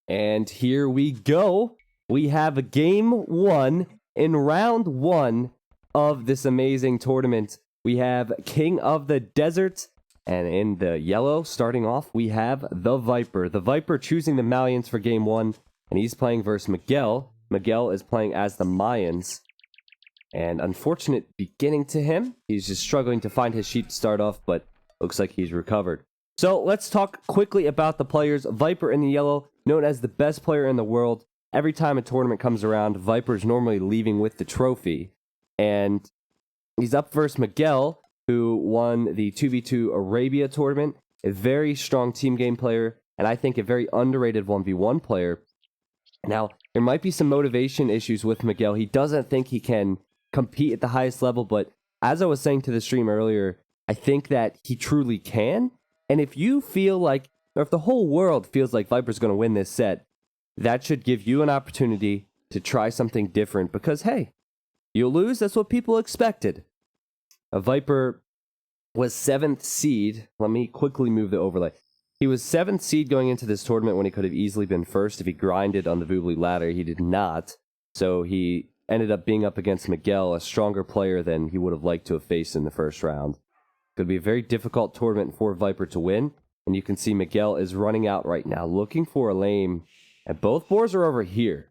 And here we go. We have a game one in round one of this amazing tournament. We have King of the Desert, and in the yellow, starting off, we have TheViper. TheViper choosing the Malians for game one, and he's playing versus Miguel. Miguel is playing as the Mayans. And unfortunate beginning to him. He's just struggling to find his sheep to start off, but looks like he's recovered. So let's talk quickly about the players. Viper in the yellow, known as the best player in the world. Every time a tournament comes around, Viper's normally leaving with the trophy. And he's up versus Miguel, who won the 2v2 Arabia tournament. A very strong team game player, and I think a very underrated 1v1 player. Now, there might be some motivation issues with Miguel. He doesn't think he can compete at the highest level, but as I was saying to the stream earlier, I think that he truly can. And if you feel like, or if the whole world feels like Viper's going to win this set, that should give you an opportunity to try something different because, hey, you'll lose. That's what people expected. A Viper was 7th seed. Let me quickly move the overlay. He was 7th seed going into this tournament when he could have easily been first if he grinded on the Voobly ladder. He did not. So he ended up being up against Miguel, a stronger player than he would have liked to have faced in the first round. Going to be a very difficult tournament for Viper to win. And you can see Miguel is running out right now, looking for a lane. And both boars are over here.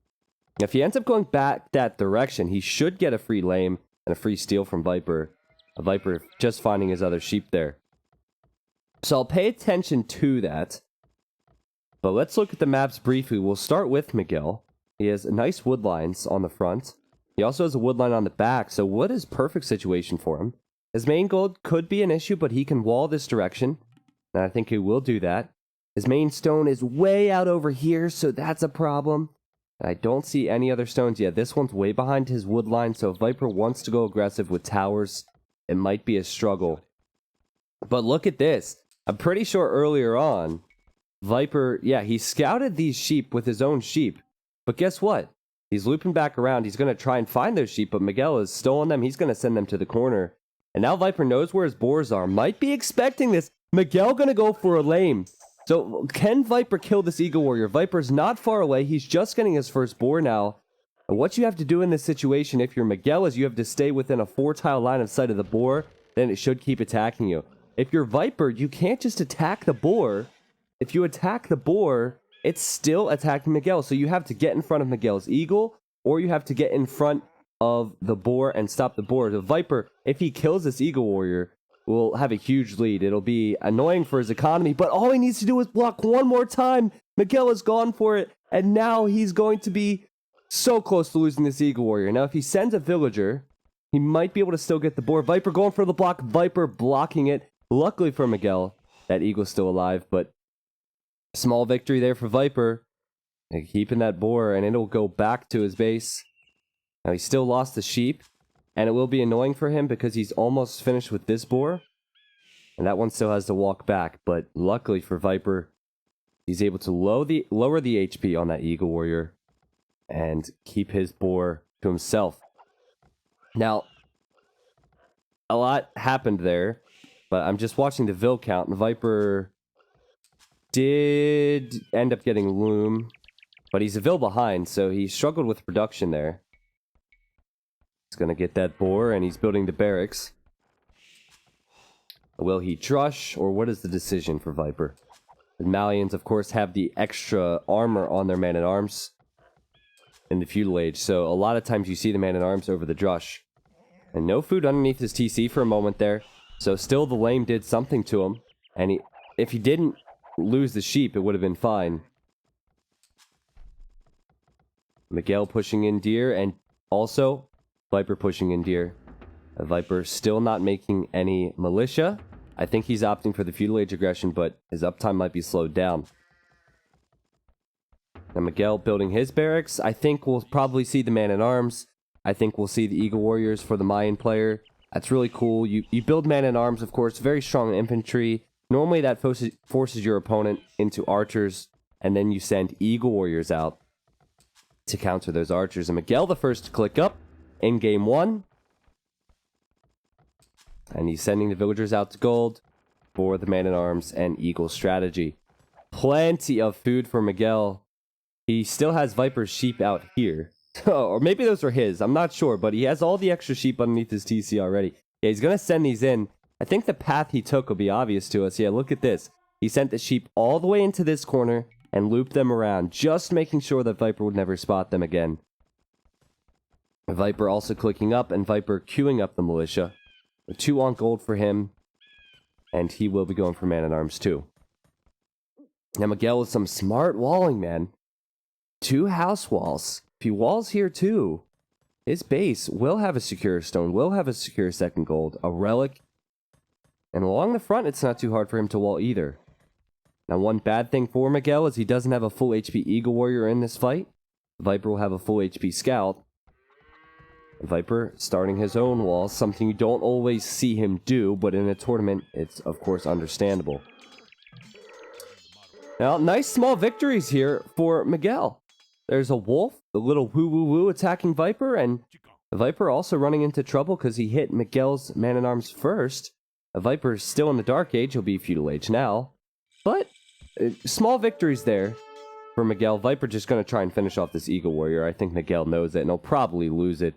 If he ends up going back that direction, he should get a free lame and a free steal from Viper. A Viper just finding his other sheep there. So I'll pay attention to that. But let's look at the maps briefly. We'll start with Miguel. He has nice wood lines on the front. He also has a wood line on the back, so wood is perfect situation for him. His main gold could be an issue, but he can wall this direction. And I think he will do that. His main stone is way out over here, so that's a problem. I don't see any other stones yet. This one's way behind his wood line, so if Viper wants to go aggressive with towers, it might be a struggle. But look at this. I'm pretty sure earlier on, Viper, yeah, he scouted these sheep with his own sheep. But guess what? He's looping back around. He's going to try and find those sheep, but Miguel has stolen them. He's going to send them to the corner. And now Viper knows where his boars are. Might be expecting this. Miguel going to go for a lame. So can Viper kill this Eagle Warrior? Viper's not far away. He's just getting his first boar now. And what you have to do in this situation, if you're Miguel, is you have to stay within a 4-tile line of sight of the boar. Then it should keep attacking you. If you're Viper, you can't just attack the boar. If you attack the boar, it's still attacking Miguel. So you have to get in front of Miguel's eagle, or you have to get in front of the boar and stop the boar. The Viper, if he kills this Eagle Warrior, will have a huge lead. It'll be annoying for his economy, but all he needs to do is block one more time. Miguel has gone for it, and now he's going to be so close to losing this Eagle Warrior. Now, if he sends a villager, he might be able to still get the boar. Viper going for the block. Viper blocking it. Luckily for Miguel, that eagle's still alive, but small victory there for Viper. And keeping that boar, and it'll go back to his base. Now, he still lost the sheep, and it will be annoying for him because he's almost finished with this boar. And that one still has to walk back, but luckily for Viper, he's able to lower the HP on that Eagle Warrior and keep his boar to himself. Now, a lot happened there, but I'm just watching the Vil count, and Viper did end up getting Loom, but he's a Vil behind, so he struggled with production there. He's going to get that boar, and he's building the barracks. Will he drush, or what is the decision for Viper? The Malians, of course, have the extra armor on their man-at-arms in the feudal age, so a lot of times you see the man-at-arms over the drush. And no food underneath his TC for a moment there, so still the lame did something to him, and if he didn't lose the sheep, it would have been fine. Miguel pushing in deer, and also Viper pushing in deer. Viper still not making any militia. I think he's opting for the feudal age aggression, but his uptime might be slowed down. Now Miguel building his barracks. I think we'll probably see the man-at-arms. I think we'll see the Eagle Warriors for the Mayan player. That's really cool. You build man-at-arms, of course, very strong infantry. Normally that forces your opponent into archers, and then you send Eagle Warriors out to counter those archers. And Miguel the first to click up in game one. And he's sending the villagers out to gold for the man-at-arms and Eagle strategy. Plenty of food for Miguel. He still has Viper's sheep out here. Or maybe those are his. I'm not sure, but he has all the extra sheep underneath his TC already. Yeah, he's going to send these in. I think the path he took will be obvious to us. Yeah, look at this. He sent the sheep all the way into this corner and looped them around, just making sure that Viper would never spot them again. Viper also clicking up, and Viper queuing up the militia. 2 on gold for him, and he will be going for man-at-arms too. Now Miguel with some smart walling, man. 2 house walls. If he walls here too, his base will have a secure stone, will have a secure second gold, a relic. And along the front, it's not too hard for him to wall either. Now, one bad thing for Miguel is he doesn't have a full HP Eagle Warrior in this fight. Viper will have a full HP Scout. Viper starting his own wall, something you don't always see him do, but in a tournament, it's of course understandable. Now, nice small victories here for Miguel. There's a wolf, the little woo-woo-woo attacking Viper, and Viper also running into trouble because he hit Miguel's man-at-arms first. Viper's still in the Dark Age, he'll be Feudal Age now. But, small victories there for Miguel. Viper just going to try and finish off this Eagle Warrior. I think Miguel knows it, and he'll probably lose it.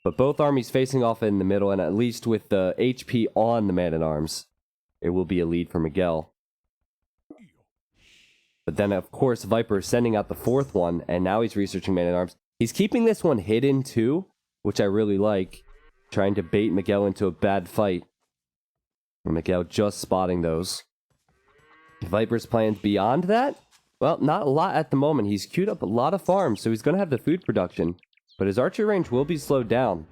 But both armies facing off in the middle, and at least with the HP on the man-at-arms, it will be a lead for Miguel. But then, of course, Viper is sending out the 4th one, and now he's researching man-at-arms. He's keeping this one hidden, too, which I really like. Trying to bait Miguel into a bad fight. And Miguel just spotting those. Viper's plans beyond that? Well, not a lot at the moment. He's queued up a lot of farms, so he's going to have the food production. But his archery range will be slowed down.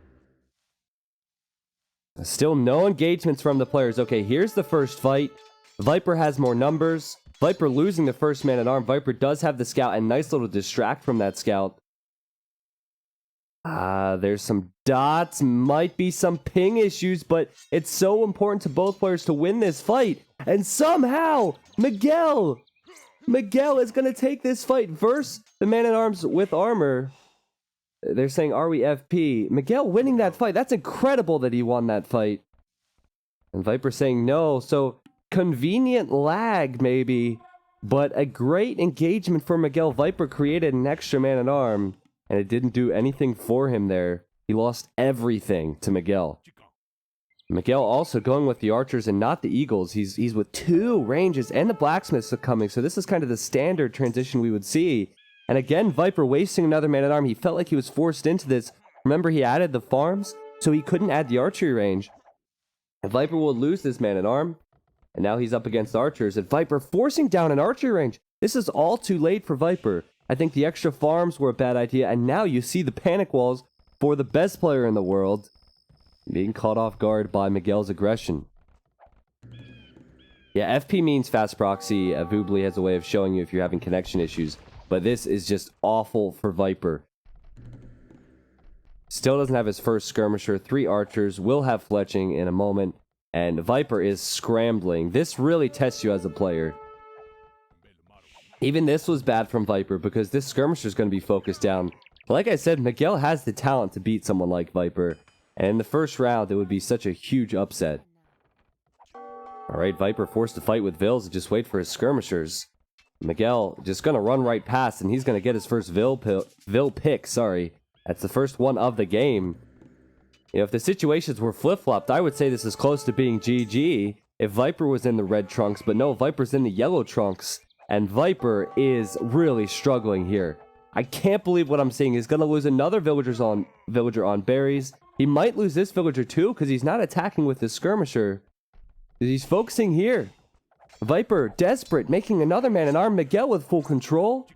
Still no engagements from the players. Okay, here's the first fight. Viper has more numbers. Viper losing the first man-at-arm. Viper does have the scout, and nice little distract from that scout. There's some dots, might be some ping issues, but it's so important to both players to win this fight. And somehow, Miguel is going to take this fight versus the man-at-arms with armor. They're saying, are we FP? Miguel winning that fight. That's incredible that he won that fight. And Viper saying no, so convenient lag maybe, but a great engagement for Miguel. Viper created an extra man-at-arm, and it didn't do anything for him there. He lost everything to Miguel. Miguel also going with the archers and not the eagles. He's with 2 ranges and the blacksmiths are coming, so this is kind of the standard transition we would see. And again, Viper wasting another man-at-arm. He felt like he was forced into this. Remember, he added the farms, so he couldn't add the archery range. And Viper will lose this man-at-arm, and now he's up against archers. And Viper forcing down an archery range. This is all too late for Viper. I think the extra farms were a bad idea, and now you see the panic walls for the best player in the world being caught off guard by Miguel's aggression. Yeah, FP means fast proxy. Voobly has a way of showing you if you're having connection issues, but this is just awful for Viper. Still doesn't have his first skirmisher. 3 archers, will have fletching in a moment, and Viper is scrambling. This really tests you as a player. Even this was bad from Viper because this skirmisher is going to be focused down. Like I said, Miguel has the talent to beat someone like Viper. And in the first round, it would be such a huge upset. Alright, Viper forced to fight with Vils and just wait for his skirmishers. Miguel just going to run right past, and he's going to get his first Vil pick, sorry. That's the first one of the game. You know, if the situations were flip-flopped, I would say this is close to being GG if Viper was in the red trunks, but no, Viper's in the yellow trunks. And Viper is really struggling here. I can't believe what I'm seeing. He's going to lose another villager on berries. He might lose this villager too, because he's not attacking with his skirmisher. He's focusing here. Viper, desperate, making another man-at-arm. Miguel with full control.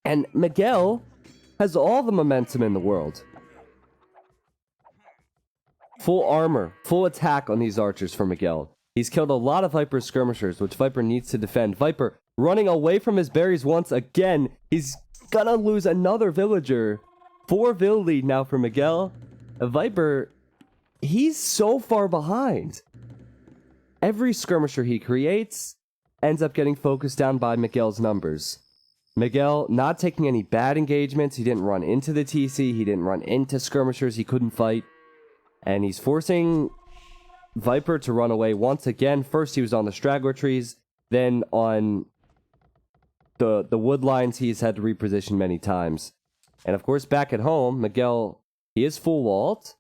And Miguel has all the momentum in the world. Full armor, full attack on these archers for Miguel. He's killed a lot of Viper skirmishers, which Viper needs to defend. Viper running away from his berries once again. He's gonna lose another villager. 4 Vil lead now for Miguel. Viper, he's so far behind. Every skirmisher he creates ends up getting focused down by Miguel's numbers. Miguel not taking any bad engagements. He didn't run into the TC. He didn't run into skirmishers he couldn't fight. And he's forcing Viper to run away once again. First he was on the straggler trees, then on the wood lines he's had to reposition many times. And of course, back at home, Miguel, he is full walled.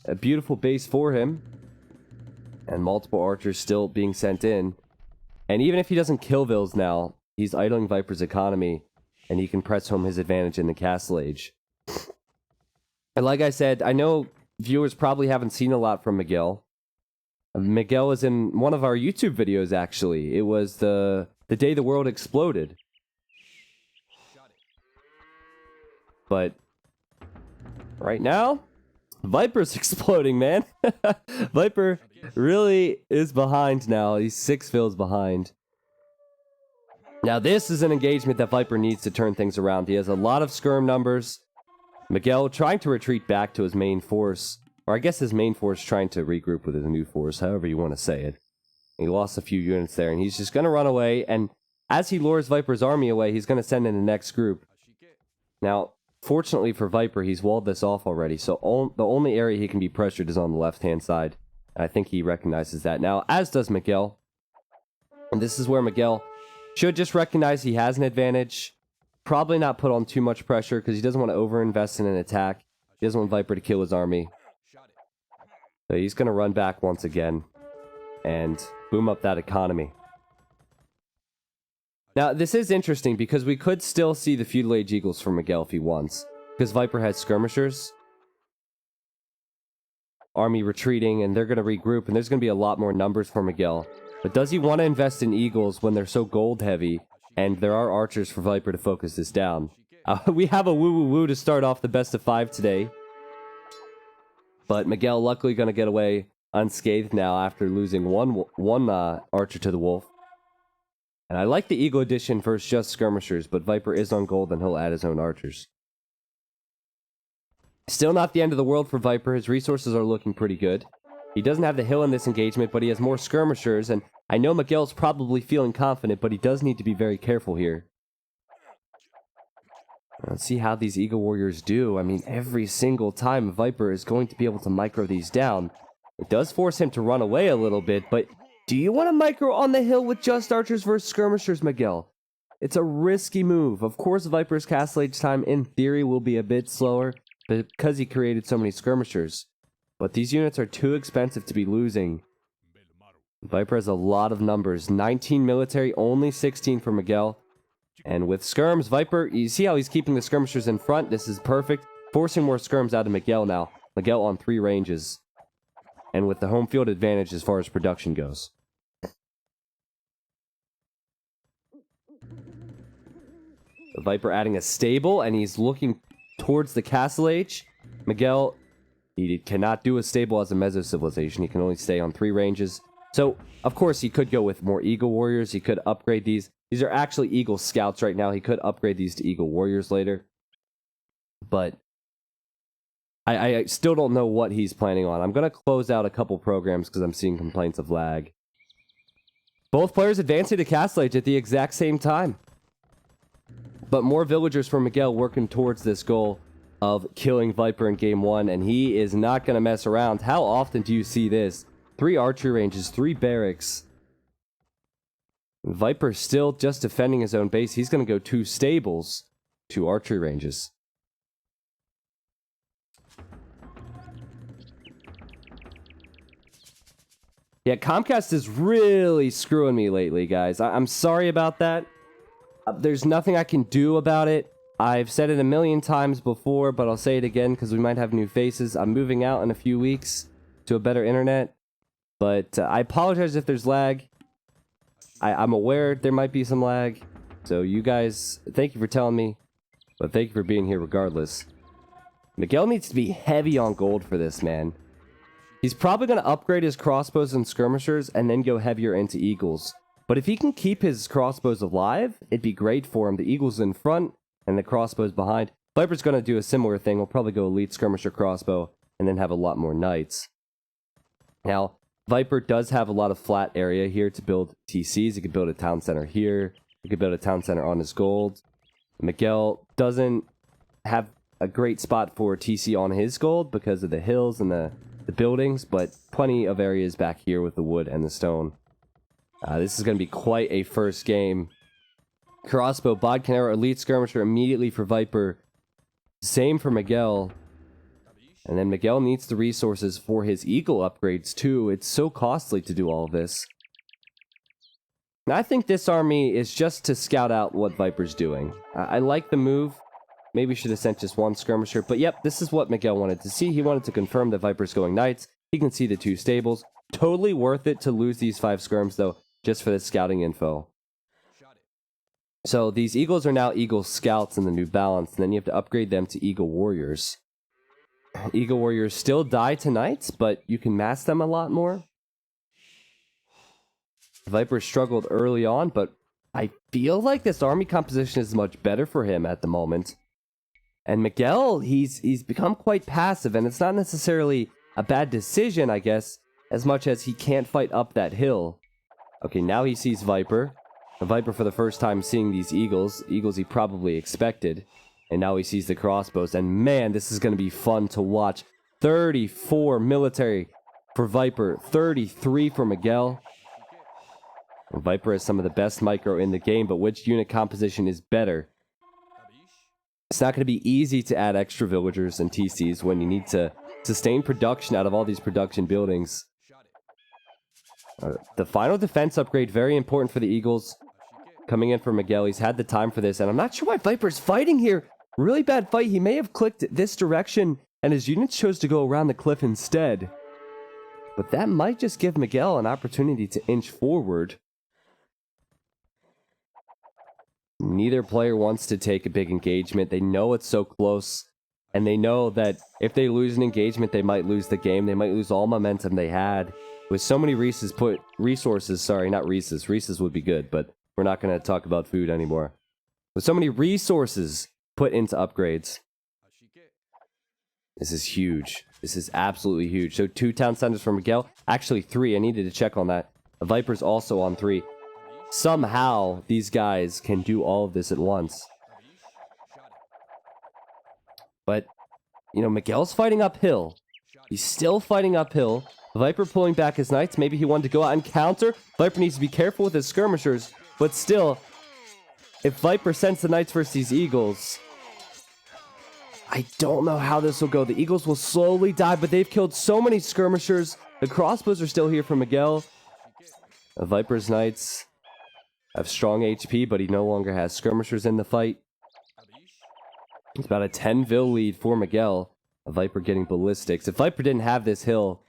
A beautiful base for him. And multiple archers still being sent in. And even if he doesn't kill Vills now, he's idling Viper's economy, and he can press home his advantage in the Castle Age. And like I said, I know viewers probably haven't seen a lot from Miguel. Miguel was in one of our YouTube videos, actually. It was the day the world exploded. But right now, Viper's exploding, man. Viper really is behind now. He's 6 fills behind. Now, this is an engagement that Viper needs to turn things around. He has a lot of skirm numbers. Miguel trying to retreat back to his main force. Or I guess his main force trying to regroup with his new force, however you want to say it. He lost a few units there, and he's just going to run away. And as he lures Viper's army away, he's going to send in the next group. Now, fortunately for Viper, he's walled this off already, so the only area he can be pressured is on the left-hand side. And I think he recognizes that now, as does Miguel. And this is where Miguel should just recognize he has an advantage. Probably not put on too much pressure, because he doesn't want to overinvest in an attack. He doesn't want Viper to kill his army. So he's going to run back once again and boom up that economy. Now, this is interesting because we could still see the Feudal Age Eagles from Miguel if he wants. Because Viper has skirmishers. Army retreating, and they're going to regroup, and there's going to be a lot more numbers for Miguel. But does he want to invest in Eagles when they're so gold heavy, and there are archers for Viper to focus this down? We have a woo-woo-woo to start off the best of 5 today. But Miguel luckily going to get away unscathed now after losing one archer to the wolf. And I like the Eagle Edition versus just skirmishers, but Viper is on gold and he'll add his own archers. Still not the end of the world for Viper. His resources are looking pretty good. He doesn't have the hill in this engagement, but he has more skirmishers, and I know Miguel's probably feeling confident, but he does need to be very careful here. Let's see how these Eagle Warriors do. I mean, every single time Viper is going to be able to micro these down. It does force him to run away a little bit, but do you want to micro on the hill with just archers versus skirmishers, Miguel? It's a risky move. Of course, Viper's Castle Age time, in theory, will be a bit slower, because he created so many skirmishers. But these units are too expensive to be losing. Viper has a lot of numbers. 19 military, only 16 for Miguel. And with skirms, Viper, you see how he's keeping the skirmishers in front? This is perfect. Forcing more skirms out of Miguel now. Miguel on 3 ranges. And with the home field advantage as far as production goes. The Viper adding a stable, and he's looking towards the Castle Age. Miguel, he cannot do a stable as a Meso civilization. He can only stay on 3 ranges. So, of course, he could go with more Eagle Warriors. He could upgrade these. These are actually Eagle Scouts right now. He could upgrade these to Eagle Warriors later. But I still don't know what he's planning on. I'm going to close out a couple programs because I'm seeing complaints of lag. Both players advancing to Castle Age at the exact same time. But more villagers for Miguel working towards this goal of killing Viper in Game 1. And he is not going to mess around. How often do you see this? 3 archery ranges, 3 barracks. Viper still just defending his own base. He's going to go 2 stables, 2 archery ranges. Yeah, Comcast is really screwing me lately, guys. I'm sorry about that. There's nothing I can do about it. I've said it a million times before, but I'll say it again because we might have new faces. I'm moving out in a few weeks to a better internet. But I apologize if there's lag. I'm aware there might be some lag. So you guys, thank you for telling me. But thank you for being here regardless. Miguel needs to be heavy on gold for this, man. He's probably going to upgrade his crossbows and skirmishers and then go heavier into eagles. But if he can keep his crossbows alive, it'd be great for him. The eagles in front and the crossbows behind. Viper's going to do a similar thing. We'll probably go elite skirmisher crossbow and then have a lot more knights. Now, Viper does have a lot of flat area here to build TCs. He could build a town center here. He could build a town center on his gold. Miguel doesn't have a great spot for TC on his gold because of the hills and the buildings, but plenty of areas back here with the wood and the stone. This is going to be quite a first game. Crossbow, bodkin arrow, elite skirmisher immediately for Viper. Same for Miguel. And then Miguel needs the resources for his eagle upgrades too. It's so costly to do all of this. And I think this army is just to scout out what Viper's doing. I like the move. Maybe should have sent just one skirmisher. But yep, this is what Miguel wanted to see. He wanted to confirm that Viper's going knights. He can see the 2 stables. Totally worth it to lose these 5 skirms though, just for the scouting info. So these eagles are now eagle scouts in the new balance, and then you have to upgrade them to eagle warriors. Eagle warriors still die to knights, but you can mass them a lot more. Viper struggled early on, but I feel like this army composition is much better for him at the moment. And Miguel, he's become quite passive, and it's not necessarily a bad decision, I guess, as much as he can't fight up that hill. Okay, now he sees Viper. The Viper for the first time seeing these eagles. Eagles he probably expected. And now he sees the crossbows. And man, this is going to be fun to watch. 34 military for Viper. 33 for Miguel. Viper has some of the best micro in the game, but which unit composition is better? It's not going to be easy to add extra villagers and TCs when you need to sustain production out of all these production buildings. The final defense upgrade, very important for the Eagles. Coming in for Miguel, he's had the time for this, and I'm not sure why Viper's fighting here. Really bad fight. He may have clicked this direction, and his units chose to go around the cliff instead. But that might just give Miguel an opportunity to inch forward. Neither player wants to take a big engagement. They know it's so close, and they know that if they lose an engagement, they might lose the game. They might lose all momentum they had. With so many Reese's Reese's would be good, but we're not going to talk about food anymore. With so many resources put into upgrades. This is huge. This is absolutely huge. So 2 town centers for Miguel. Actually 3. I needed to check on that. The Viper's also on 3. Somehow, these guys can do all of this at once. But, you know, Miguel's fighting uphill. He's still fighting uphill. Viper pulling back his knights. Maybe he wanted to go out and counter. Viper needs to be careful with his skirmishers. But still, if Viper sends the knights versus these eagles, I don't know how this will go. The eagles will slowly die, but they've killed so many skirmishers. The crossbows are still here for Miguel. The Viper's knights have strong HP, but he no longer has skirmishers in the fight. It's about a 10-vil lead for Miguel. A Viper getting ballistics. If Viper didn't have this hill,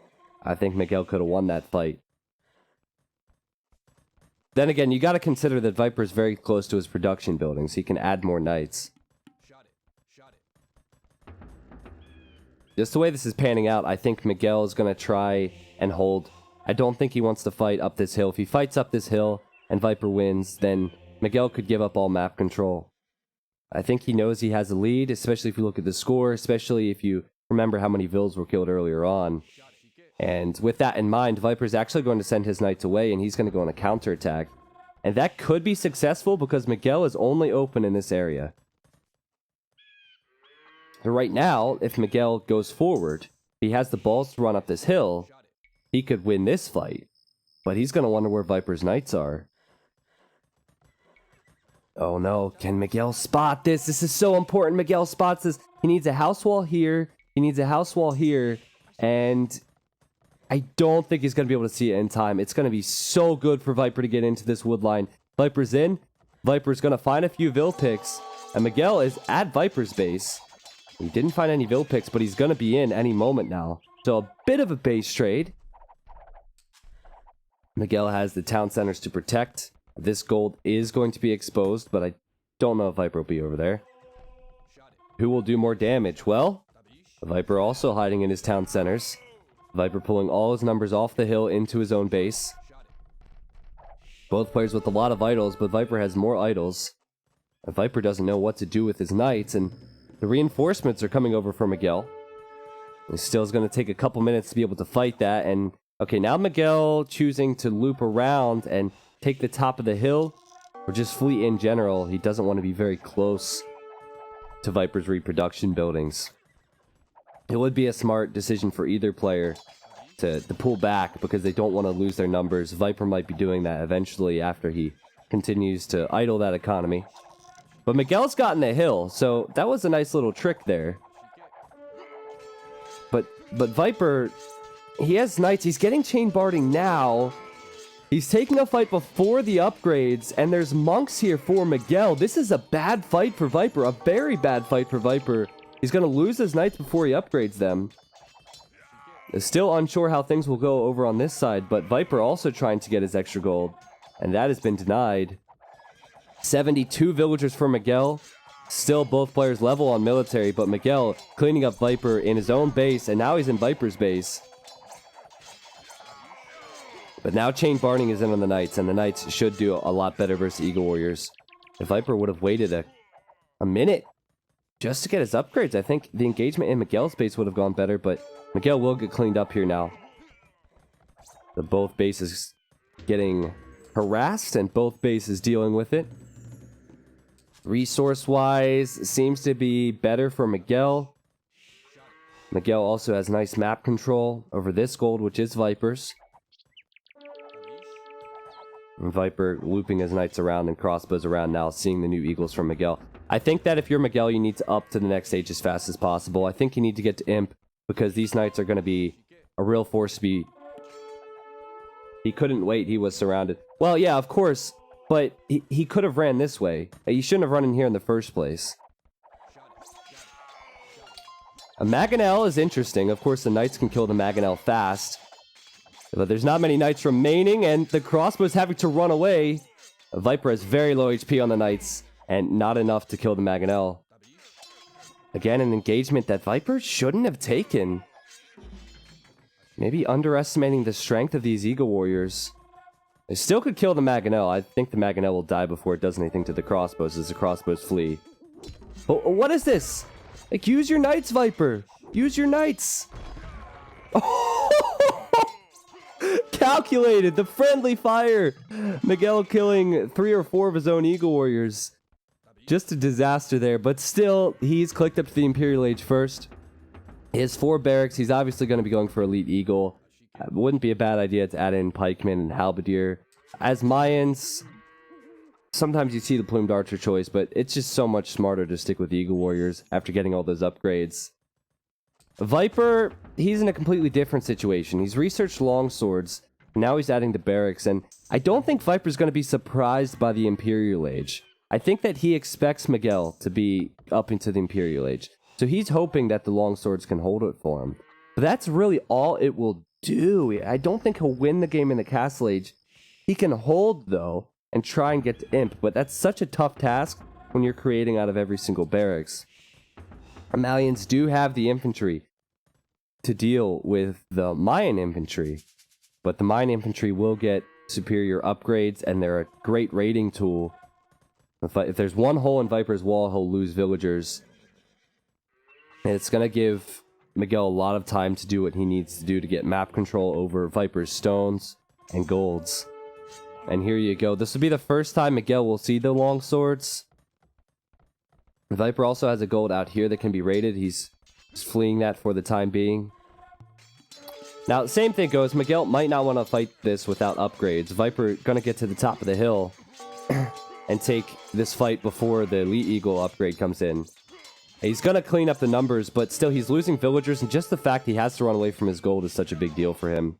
I think Miguel could have won that fight. Then again, you got to consider that Viper is very close to his production buildings. He can add more knights. Just the way this is panning out, I think Miguel is going to try and hold. I don't think he wants to fight up this hill. If he fights up this hill and Viper wins, then Miguel could give up all map control. I think he knows he has a lead, especially if you look at the score, especially if you remember how many vills were killed earlier on. And with that in mind, Viper's actually going to send his knights away, and he's going to go on a counterattack. And that could be successful because Miguel is only open in this area. But right now, if Miguel goes forward, he has the balls to run up this hill, he could win this fight. But he's going to wonder where Viper's knights are. Oh no, can Miguel spot this? This is so important. Miguel spots this. He needs a house wall here. He needs a house wall here. And I don't think he's going to be able to see it in time. It's going to be so good for Viper to get into this wood line. Viper's in. Viper's going to find a few Vil picks. And Miguel is at Viper's base. He didn't find any Vil picks, but he's going to be in any moment now. So a bit of a base trade. Miguel has the town centers to protect. This gold is going to be exposed, but I don't know if Viper will be over there. Who will do more damage? Well, Viper also hiding in his town centers. Viper pulling all his numbers off the hill into his own base. Both players with a lot of idols, but Viper has more idols. Viper doesn't know what to do with his knights, and the reinforcements are coming over for Miguel. He still is going to take a couple minutes to be able to fight that, and okay, now Miguel choosing to loop around and take the top of the hill, or just flee in general. He doesn't want to be very close to Viper's reproduction buildings. It would be a smart decision for either player to pull back because they don't want to lose their numbers. Viper might be doing that eventually after he continues to idle that economy. But Miguel's gotten a hill, so that was a nice little trick there. But Viper, he has knights. He's getting chain barding now. He's taking a fight before the upgrades, and there's monks here for Miguel. This is a bad fight for Viper, a very bad fight for Viper. He's going to lose his knights before he upgrades them. Still unsure how things will go over on this side, but Viper also trying to get his extra gold, and that has been denied. 72 villagers for Miguel. Still both players level on military, but Miguel cleaning up Viper in his own base, and now he's in Viper's base. But now chain barding is in on the knights, and the knights should do a lot better versus Eagle Warriors. If Viper would have waited a minute just to get his upgrades, I think the engagement in Miguel's base would have gone better, but Miguel will get cleaned up here now. The both bases getting harassed, and both bases dealing with it. Resource-wise, seems to be better for Miguel. Miguel also has nice map control over this gold, which is Viper's. And Viper looping his knights around and crossbows around now, seeing the new eagles from Miguel. I think that if you're Miguel, you need to up to the next stage as fast as possible. I think you need to get to Imp, because these knights are going to be a real force to be... He couldn't wait, he was surrounded. Well, yeah, of course, but he could have ran this way. He shouldn't have run in here in the first place. A Mangonel is interesting. Of course, the knights can kill the Mangonel fast. But there's not many knights remaining, and the crossbow's having to run away. Viper has very low HP on the knights, and not enough to kill the Mangonel. Again, an engagement that Viper shouldn't have taken. Maybe underestimating the strength of these Eagle Warriors. They still could kill the Mangonel. I think the Mangonel will die before it does anything to the crossbows as the crossbows flee. Oh, what is this? Like, use your knights, Viper! Use your knights! Calculated! The friendly fire! Miguel killing 3 or 4 of his own Eagle Warriors. Just a disaster there, but still, he's clicked up to the Imperial Age first. His 4 barracks, he's obviously going to be going for Elite Eagle. It wouldn't be a bad idea to add in Pikemen and Halberdier. As Mayans, sometimes you see the Plumed Archer choice, but it's just so much smarter to stick with Eagle Warriors after getting all those upgrades. Viper, he's in a completely different situation. He's researched longswords, now he's adding the barracks, and I don't think Viper's going to be surprised by the Imperial Age. I think that he expects Miguel to be up into the Imperial Age. So he's hoping that the longswords can hold it for him. But that's really all it will do. I don't think he'll win the game in the Castle Age. He can hold, though, and try and get to Imp. But that's such a tough task when you're creating out of every single barracks. Malians do have the infantry to deal with the Mayan infantry. But the Mayan infantry will get superior upgrades, and they're a great raiding tool. If there's one hole in Viper's wall, he'll lose villagers. And it's going to give Miguel a lot of time to do what he needs to do to get map control over Viper's stones and golds. And here you go. This will be the first time Miguel will see the longswords. Viper also has a gold out here that can be raided. He's fleeing that for the time being. Now, the same thing goes. Miguel might not want to fight this without upgrades. Viper going to get to the top of the hill and take this fight before the Elite Eagle upgrade comes in. He's going to clean up the numbers, but still he's losing villagers, and just the fact he has to run away from his gold is such a big deal for him.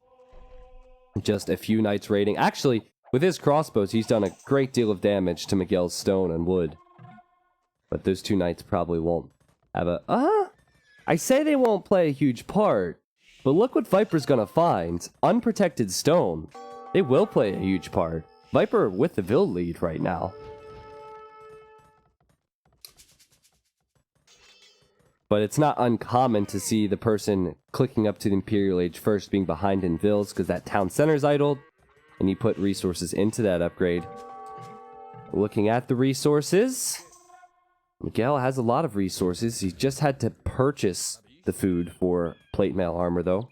Just a few knights raiding. Actually, with his crossbows, he's done a great deal of damage to Miguel's stone and wood. But those 2 knights probably won't have a... I say they won't play a huge part, but look what Viper's going to find. Unprotected stone. They will play a huge part. Viper with the Vill lead right now. But it's not uncommon to see the person clicking up to the Imperial Age first being behind in Vills, because that town center's idled, and you put resources into that upgrade. Looking at the resources, Miguel has a lot of resources. He just had to purchase the food for plate mail armor, though.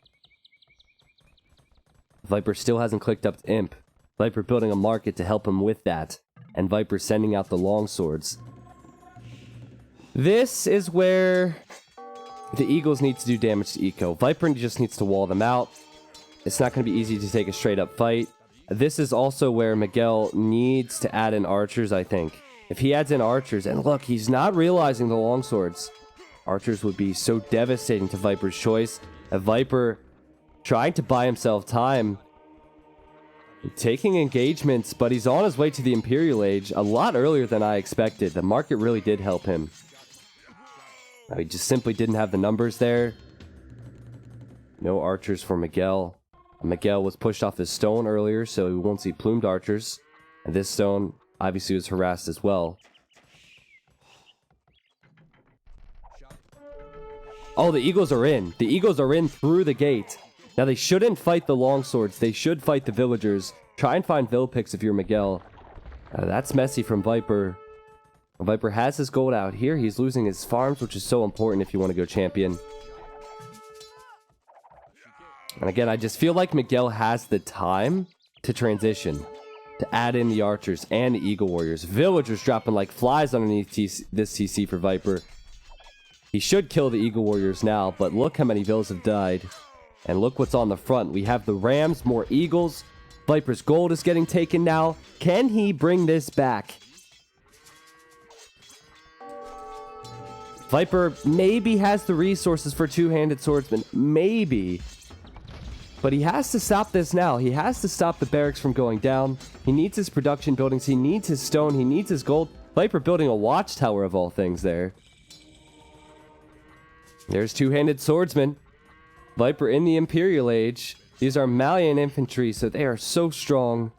Viper still hasn't clicked up to Imp. Viper building a market to help him with that, and Viper sending out the longswords. This is where the Eagles need to do damage to Eco. Viper just needs to wall them out. It's not going to be easy to take a straight up fight. This is also where Miguel needs to add in archers, I think. If he adds in archers, and look, he's not realizing the longswords. Archers would be so devastating to Viper's choice. A Viper trying to buy himself time, taking engagements, but he's on his way to the Imperial Age a lot earlier than I expected. The market really did help him. He just simply didn't have the numbers there. No archers for Miguel. Miguel was pushed off his stone earlier, so we won't see plumed archers. And this stone obviously was harassed as well. Oh, the Eagles are in. The Eagles are in through the gate. Now, they shouldn't fight the longswords. They should fight the villagers. Try and find vill picks if you're Miguel. That's messy from Viper. Viper has his gold out here. He's losing his farms, which is so important if you want to go champion. And again, I just feel like Miguel has the time to transition, to add in the archers and the eagle warriors. Villagers dropping like flies underneath this TC for Viper. He should kill the eagle warriors now, but look how many vills have died. And look what's on the front. We have the rams, more eagles. Viper's gold is getting taken now. Can he bring this back? Viper maybe has the resources for two-handed swordsman. Maybe. But he has to stop this now. He has to stop the barracks from going down. He needs his production buildings. He needs his stone. He needs his gold. Viper building a watchtower of all things there. There's two-handed swordsman. Viper in the Imperial Age. These are Malian infantry, so they are so strong.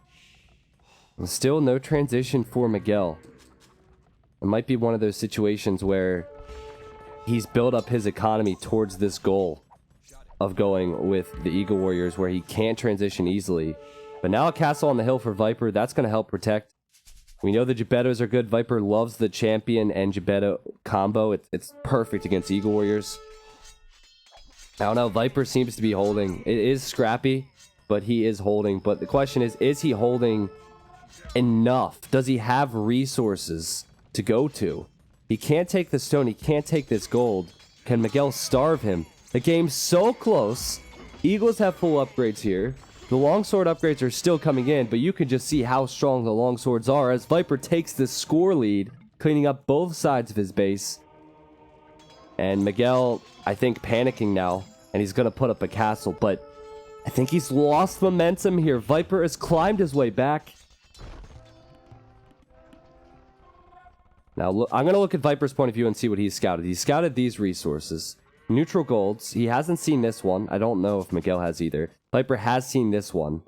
And still no transition for Miguel. It might be one of those situations where he's built up his economy towards this goal of going with the Eagle Warriors, where he can't transition easily. But now a castle on the hill for Viper. That's going to help protect. We know the Gebettos are good. Viper loves the champion and Gebetto combo. It's perfect against Eagle Warriors. I don't know. Viper seems to be holding. It is scrappy, but he is holding. But the question is he holding enough? Does he have resources to go to? He can't take the stone. He can't take this gold. Can Miguel starve him? The game's so close. Eagles have full upgrades here. The longsword upgrades are still coming in, but you can just see how strong the longswords are as Viper takes this score lead, cleaning up both sides of his base. And Miguel, I think, panicking now, and he's going to put up a castle, but I think he's lost momentum here. Viper has climbed his way back. Now, look, I'm going to look at Viper's point of view and see what he's scouted. He's scouted these resources. Neutral golds. He hasn't seen this one. I don't know if Miguel has either. Viper has seen this one.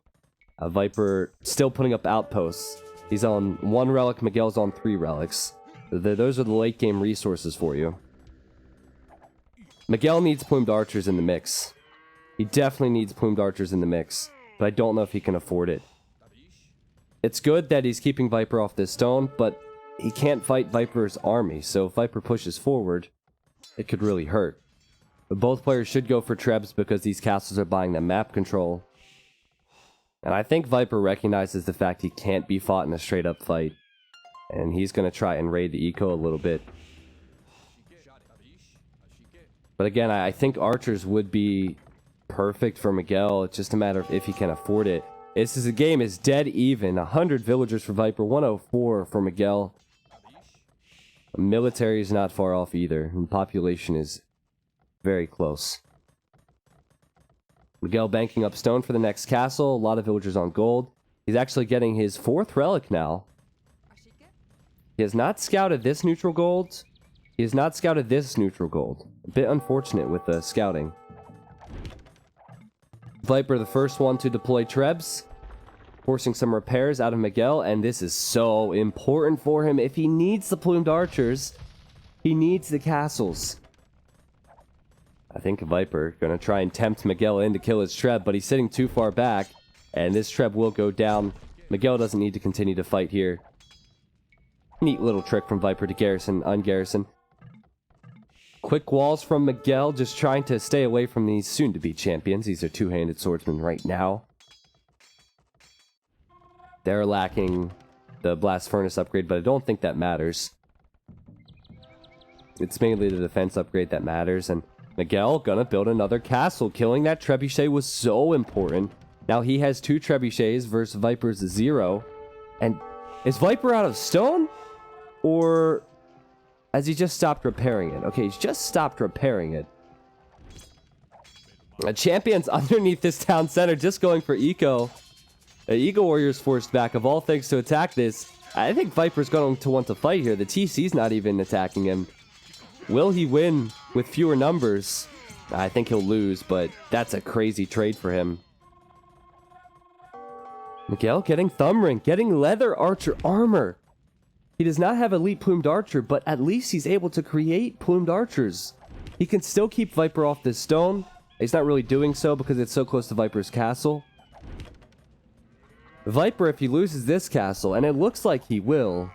Viper still putting up outposts. He's on 1 relic. Miguel's on 3 relics. Those are the late game resources for you. Miguel needs plumed archers in the mix. He definitely needs plumed archers in the mix. But I don't know if he can afford it. It's good that he's keeping Viper off this stone, but he can't fight Viper's army. So if Viper pushes forward, it could really hurt. But both players should go for trebs because these castles are buying them map control. And I think Viper recognizes the fact he can't be fought in a straight up fight. And he's going to try and raid the eco a little bit. But again, I think archers would be perfect for Miguel. It's just a matter of if he can afford it. The game is dead even. 100 villagers for Viper, 104 for Miguel. Military is not far off either. And population is very close. Miguel banking up stone for the next castle. A lot of villagers on gold. He's actually getting his 4th relic now. He has not scouted this neutral gold. He has not scouted this neutral gold. A bit unfortunate with the scouting. Viper, the first one to deploy trebs. Forcing some repairs out of Miguel. And this is so important for him. If he needs the plumed archers, he needs the castles. I think Viper going to try and tempt Miguel in to kill his treb, but he's sitting too far back, and this treb will go down. Miguel doesn't need to continue to fight here. Neat little trick from Viper to ungarrison. Quick walls from Miguel, just trying to stay away from these soon-to-be champions. These are two-handed swordsmen right now. They're lacking the blast furnace upgrade, but I don't think that matters. It's mainly the defense upgrade that matters, and Miguel gonna build another castle. Killing that trebuchet was so important. Now he has 2 trebuchets versus Viper's 0. And is Viper out of stone? Or has he just stopped repairing it? Okay, he's just stopped repairing it. A champion's underneath this town center just going for eco. The Eagle Warrior's forced back of all things to attack this. I think Viper's going to want to fight here. The TC's not even attacking him. Will he win with fewer numbers? I think he'll lose, but that's a crazy trade for him. Miguel getting thumb ring, getting leather archer armor. He does not have elite plumed archer, but at least he's able to create plumed archers. He can still keep Viper off this stone. He's not really doing so because it's so close to Viper's castle. Viper, if he loses this castle, and it looks like he will,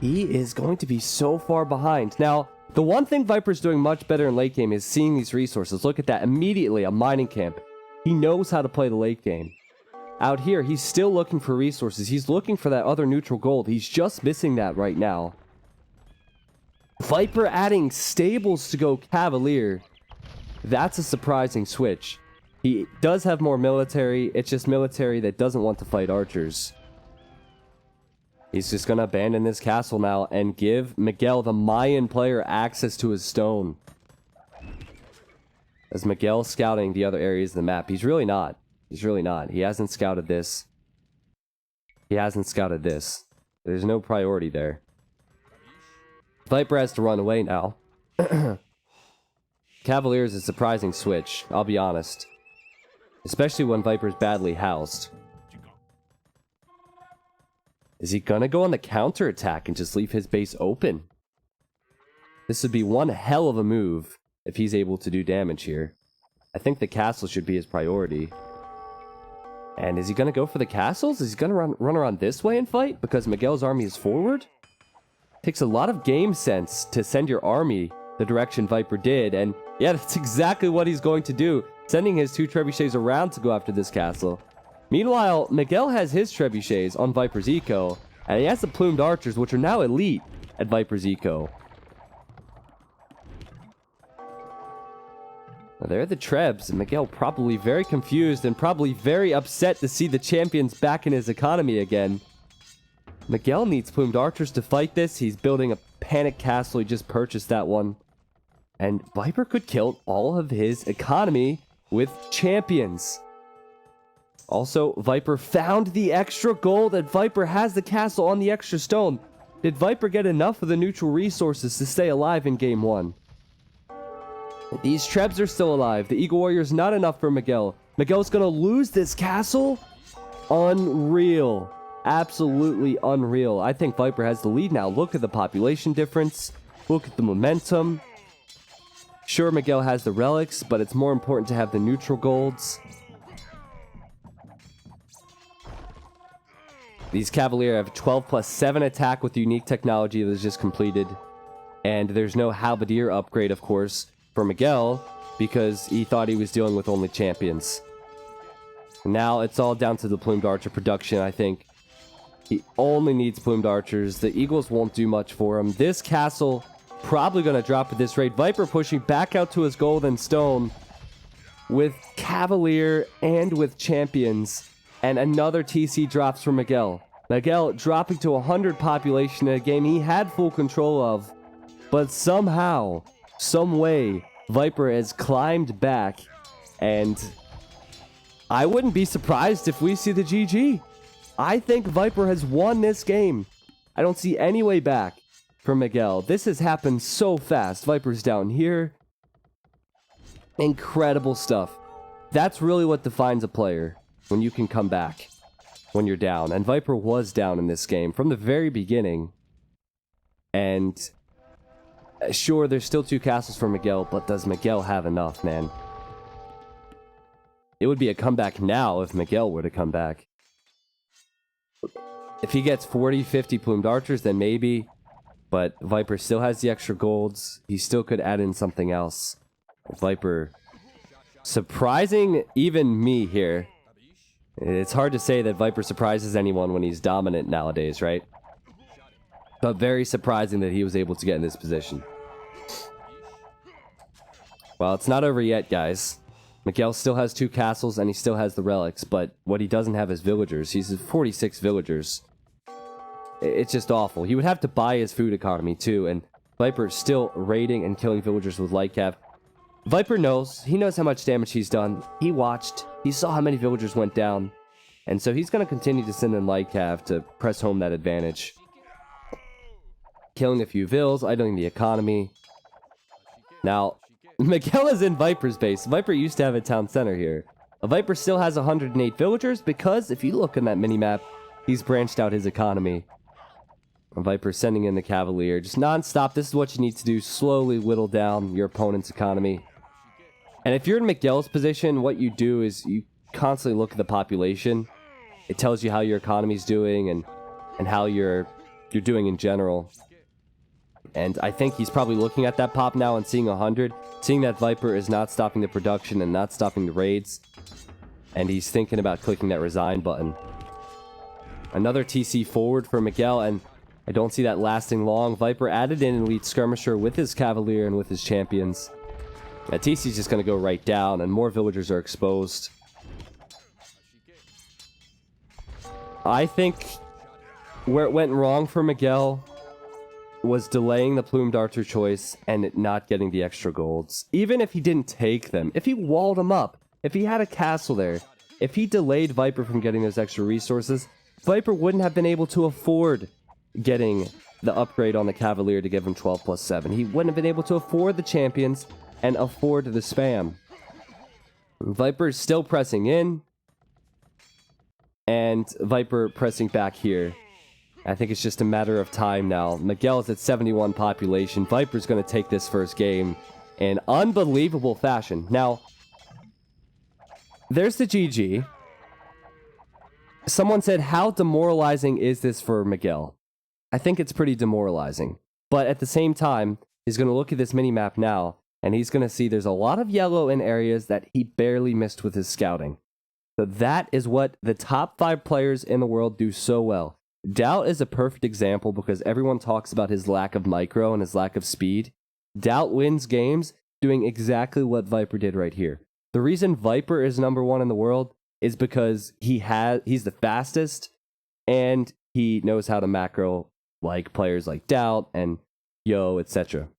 he is going to be so far behind. Now, the one thing Viper's doing much better in late game is seeing these resources. Look at that. Immediately, a mining camp. He knows how to play the late game. Out here, he's still looking for resources. He's looking for that other neutral gold. He's just missing that right now. Viper adding stables to go Cavalier. That's a surprising switch. He does have more military. It's just military that doesn't want to fight archers. He's just going to abandon this castle now and give Miguel, the Mayan player, access to his stone. As Miguel scouting the other areas of the map. He's really not. He's really not. He hasn't scouted this. He hasn't scouted this. There's no priority there. Viper has to run away now. Cavalier is a surprising switch, I'll be honest. Especially when Viper's badly housed. Is he gonna go on the counterattack and just leave his base open? This would be one hell of a move if he's able to do damage here. I think the castle should be his priority. And is he gonna go for the castles? Is he gonna run around this way and fight? Because Miguel's army is forward? Takes a lot of game sense to send your army the direction Viper did, and yeah, that's exactly what he's going to do. Sending his 2 trebuchets around to go after this castle. Meanwhile, Miguel has his trebuchets on Viper's eco, and he has the plumed archers, which are now elite at Viper's eco. Well, there are the trebs, and Miguel probably very confused and probably very upset to see the champions back in his economy again. Miguel needs plumed archers to fight this. He's building a panic castle. He just purchased that one. And Viper could kill all of his economy with champions. Also, Viper found the extra gold, and Viper has the castle on the extra stone. Did Viper get enough of the neutral resources to stay alive in Game 1? These trebs are still alive. The Eagle Warrior's not enough for Miguel. Miguel's gonna lose this castle? Unreal. Absolutely unreal. I think Viper has the lead now. Look at the population difference. Look at the momentum. Sure, Miguel has the relics, but it's more important to have the neutral golds. These Cavalier have 12 plus 7 attack with the unique technology that was just completed. And there's no Halberdier upgrade, of course, for Miguel, because he thought he was dealing with only champions. Now it's all down to the plumed archer production, I think. He only needs plumed archers. The Eagles won't do much for him. This castle probably going to drop at this rate. Viper pushing back out to his golden stone with Cavalier and with champions. And another TC drops for Miguel. Miguel dropping to 100 population in a game he had full control of. But somehow, some way, Viper has climbed back. And I wouldn't be surprised if we see the GG. I think Viper has won this game. I don't see any way back for Miguel. This has happened so fast. Viper's down here. Incredible stuff. That's really what defines a player. When you can come back when you're down. And Viper was down in this game from the very beginning. And sure, there's still 2 castles for Miguel, but does Miguel have enough, man? It would be a comeback now if Miguel were to come back. If he gets 40, 50 plumed archers, then maybe. But Viper still has the extra golds. He still could add in something else. Viper surprising even me here. It's hard to say that Viper surprises anyone when he's dominant nowadays, right? But very surprising that he was able to get in this position. Well, it's not over yet, guys. Miguel still has 2 castles and he still has the relics, but what he doesn't have is villagers. He's 46 villagers. It's just awful. He would have to buy his food economy too, and Viper's still raiding and killing villagers with light cav. Viper knows. He knows how much damage he's done. He watched. He saw how many villagers went down. And so he's going to continue to send in light cav to press home that advantage. Killing a few vills, idling the economy. Now, Miguel is in Viper's base. Viper used to have a town center here. Viper still has 108 villagers because if you look on that minimap, he's branched out his economy. Viper sending in the Cavalier. Just non-stop. This is what you need to do. Slowly whittle down your opponent's economy. And if you're in Miguel's position, what you do is you constantly look at the population. It tells you how your economy's doing and how you're doing in general. And I think he's probably looking at that pop now and seeing 100. Seeing that Viper is not stopping the production and not stopping the raids. And he's thinking about clicking that resign button. Another TC forward for Miguel, and I don't see that lasting long. Viper added in elite skirmisher with his Cavalier and with his champions. TC's just going to go right down, and more villagers are exposed. I think where it went wrong for Miguel was delaying the plumed archer choice and not getting the extra golds. Even if he didn't take them, if he walled them up, if he had a castle there, if he delayed Viper from getting those extra resources, Viper wouldn't have been able to afford getting the upgrade on the Cavalier to give him 12 plus 7. He wouldn't have been able to afford the champions and afford the spam. Viper is still pressing in, and Viper pressing back here. I think it's just a matter of time now. Miguel's at 71 population. Viper's going to take this first game in unbelievable fashion. Now, there's the GG. Someone said, how demoralizing is this for Miguel? I think it's pretty demoralizing. But at the same time, he's going to look at this mini-map now, and he's going to see there's a lot of yellow in areas that he barely missed with his scouting. So that is what the top 5 players in the world do so well. Doubt is a perfect example because everyone talks about his lack of micro and his lack of speed. Doubt wins games doing exactly what Viper did right here. The reason Viper is #1 in the world is because he's the fastest and he knows how to macro like players like Doubt and Yo, etc.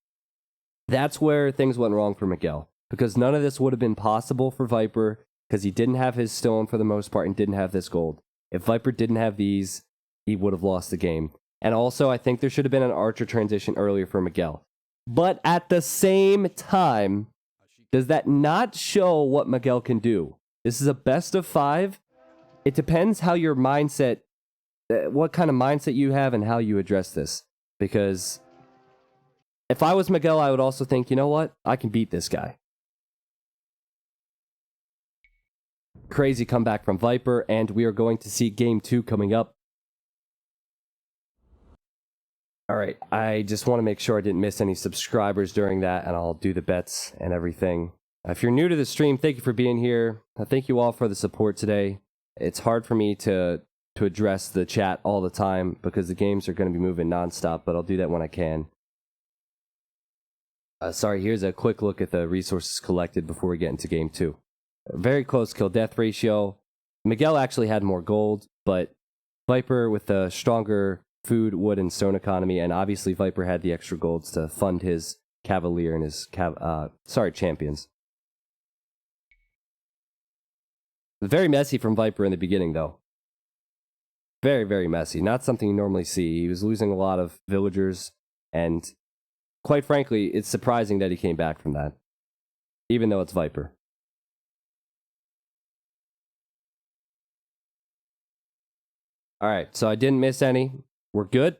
That's where things went wrong for Miguel, because none of this would have been possible for Viper because he didn't have his stone for the most part and didn't have this gold. If Viper didn't have these, he would have lost the game. And also, I think there should have been an archer transition earlier for Miguel. But at the same time, does that not show what Miguel can do? This is a best of 5. It depends how your mindset, what kind of mindset you have and how you address this. Because if I was Miguel, I would also think, you know what? I can beat this guy. Crazy comeback from Viper, and we are going to see Game 2 coming up. Alright, I just want to make sure I didn't miss any subscribers during that, and I'll do the bets and everything. If you're new to the stream, thank you for being here. Thank you all for the support today. It's hard for me to address the chat all the time because the games are going to be moving nonstop, but I'll do that when I can. Sorry, here's a quick look at the resources collected before we get into Game 2. Very close kill-death ratio. Miguel actually had more gold, but Viper with the stronger food, wood, and stone economy, and obviously Viper had the extra golds to fund his Cavalier and his champions. Very messy from Viper in the beginning, though. Very, very messy. Not something you normally see. He was losing a lot of villagers, and quite frankly, it's surprising that he came back from that, even though it's Viper. Alright, so I didn't miss any. We're good.